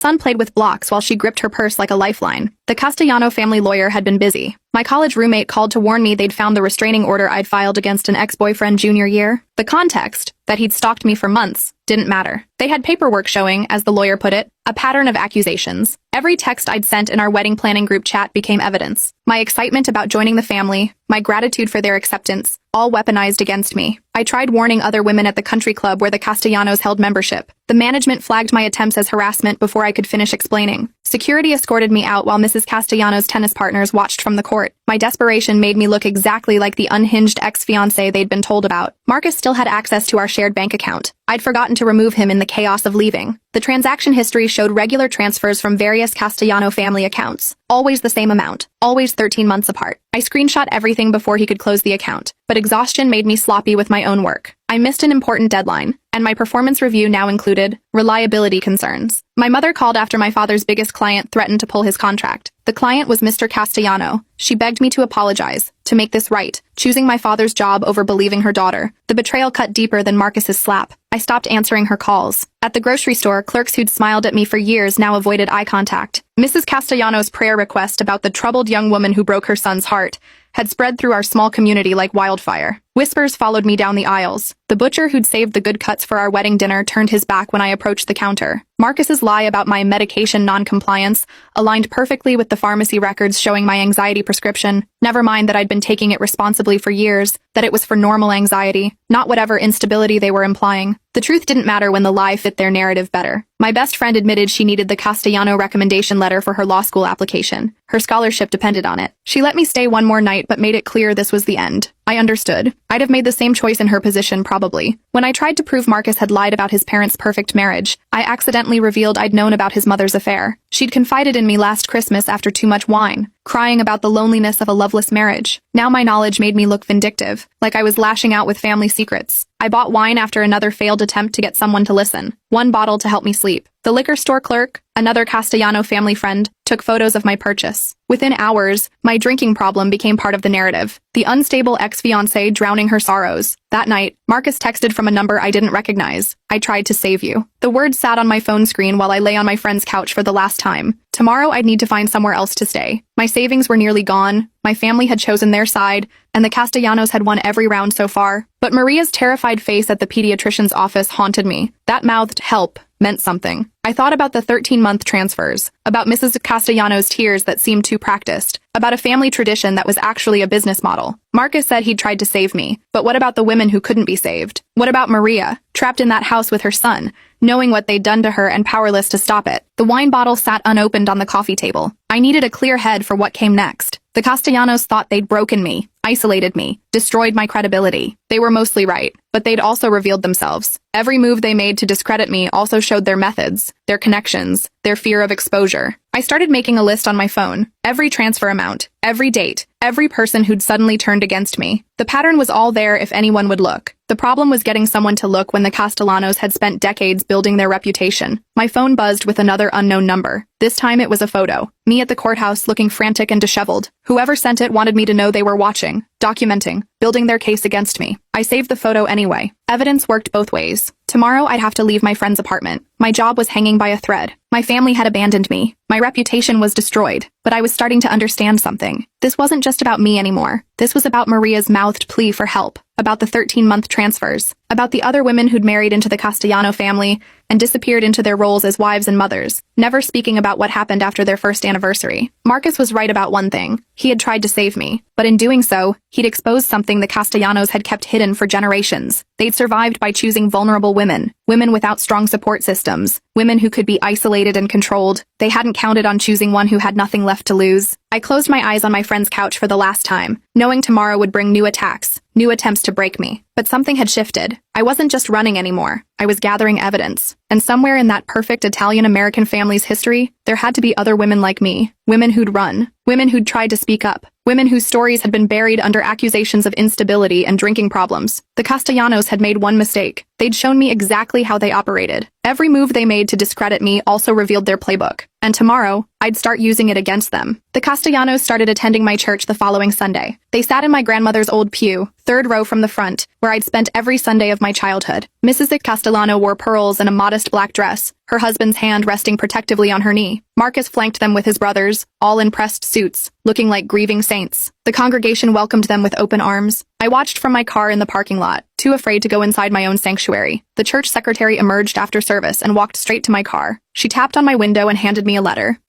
Son played with blocks while she gripped her purse like a lifeline. The Castellano family lawyer had been busy. My college roommate called to warn me they'd found the restraining order I'd filed against an ex-boyfriend junior year. The context, that he'd stalked me for months, didn't matter. They had paperwork showing, as the lawyer put it, a pattern of accusations. Every text I'd sent in our wedding planning group chat became evidence. My excitement about joining the family, my gratitude for their acceptance, all weaponized against me. I tried warning other women at the country club where the Castellanos held membership. The management flagged my attempts as harassment before I could finish explaining. Security escorted me out while Mrs. Castellanos' tennis partners watched from the court. My desperation made me look exactly like the unhinged ex-fiancé they'd been told about. Marcus still had access to our shared bank account. I'd forgotten to remove him in the chaos of leaving. The transaction history showed regular transfers from various Castellano family accounts. Always the same amount. Always 13 months apart. I screenshot everything before he could close the account, but exhaustion made me sloppy with my own work. I missed an important deadline, and my performance review now included reliability concerns. My mother called after my father's biggest client threatened to pull his contract. The client was Mr. Castellano. She begged me to apologize, to make this right, choosing my father's job over believing her daughter. The betrayal cut deeper than Marcus's slap. I stopped answering her calls. At the grocery store, clerks who'd smiled at me for years now avoided eye contact. Mrs. Castellano's prayer request about the troubled young woman who broke her son's heart had spread through our small community like wildfire. Whispers followed me down the aisles. The butcher who'd saved the good cuts for our wedding dinner turned his back when I approached the counter. Marcus's lie about my medication non-compliance aligned perfectly with the pharmacy records showing my anxiety prescription. Never mind that I'd been taking it responsibly for years, that it was for normal anxiety, not whatever instability they were implying. The truth didn't matter when the lie fit their narrative better. My best friend admitted she needed the Castellano recommendation letter for her law school application. Her scholarship depended on it. She let me stay one more night but made it clear this was the end. I understood. I'd have made the same choice in her position, probably. When I tried to prove Marcus had lied about his parents' perfect marriage, I accidentally revealed I'd known about his mother's affair. She'd confided in me last Christmas after too much wine, crying about the loneliness of a loveless marriage. Now my knowledge made me look vindictive, like I was lashing out with family secrets. I bought wine after another failed attempt to get someone to listen. One bottle to help me sleep. The liquor store clerk, another Castellano family friend, took photos of my purchase. Within hours, my drinking problem became part of the narrative. The unstable ex-fiancé drowning her sorrows. That night, Marcus texted from a number I didn't recognize. I tried to save you. The words sat on my phone screen while I lay on my friend's couch for the last time. Tomorrow I'd need to find somewhere else to stay. My savings were nearly gone, my family had chosen their side, and the Castellanos had won every round so far. But Maria's terrified face at the pediatrician's office haunted me. That mouthed help meant something. I thought about the 13-month transfers, about Mrs. Castellano's tears that seemed too practiced, about a family tradition that was actually a business model. Marcus said he'd tried to save me, but what about the women who couldn't be saved? What about Maria, trapped in that house with her son, knowing what they'd done to her and powerless to stop it? The wine bottle sat unopened on the coffee table. I needed a clear head for what came next. The Castellanos thought they'd broken me, isolated me, destroyed my credibility. They were mostly right, but they'd also revealed themselves. Every move they made to discredit me also showed their methods, their connections, their fear of exposure. I started making a list on my phone. Every transfer amount, every date, every person who'd suddenly turned against me. The pattern was all there if anyone would look. The problem was getting someone to look when the Castellanos had spent decades building their reputation. My phone buzzed with another unknown number. This time it was a photo. Me at the courthouse looking frantic and disheveled. Whoever sent it wanted me to know they were watching, documenting, building their case against me. I saved the photo anyway. Evidence worked both ways. Tomorrow I'd have to leave my friend's apartment. My job was hanging by a thread. My family had abandoned me. My reputation was destroyed. But I was starting to understand something. This wasn't just about me anymore. This was about Maria's mouthed plea for help, about the 13-month transfers, about the other women who'd married into the Castellano family and disappeared into their roles as wives and mothers, never speaking about what happened after their first anniversary. Marcus was right about one thing. He had tried to save me, but in doing so, he'd exposed something the Castellanos had kept hidden for generations. They'd survived by choosing vulnerable women, women without strong support systems, women who could be isolated and controlled. They hadn't counted on choosing one who had nothing left to lose. I closed my eyes on my friend's couch for the last time, knowing tomorrow would bring new attacks, new attempts to break me. But something had shifted. I wasn't just running anymore. I was gathering evidence. And somewhere in that perfect Italian-American family's history, there had to be other women like me. Women who'd run. Women who'd tried to speak up. Women whose stories had been buried under accusations of instability and drinking problems. The Castellanos had made one mistake. They'd shown me exactly how they operated. Every move they made to discredit me also revealed their playbook. And tomorrow, I'd start using it against them. The Castellanos started attending my church the following Sunday. They sat in my grandmother's old pew, third row from the front, where I'd spent every Sunday of my childhood. Mrs. Castellano wore pearls and a modest black dress, her husband's hand resting protectively on her knee. Marcus flanked them with his brothers, all in pressed suits, looking like grieving saints. The congregation welcomed them with open arms. I watched from my car in the parking lot, too afraid to go inside my own sanctuary. The church secretary emerged after service and walked straight to my car. She tapped on my window and handed me a letter.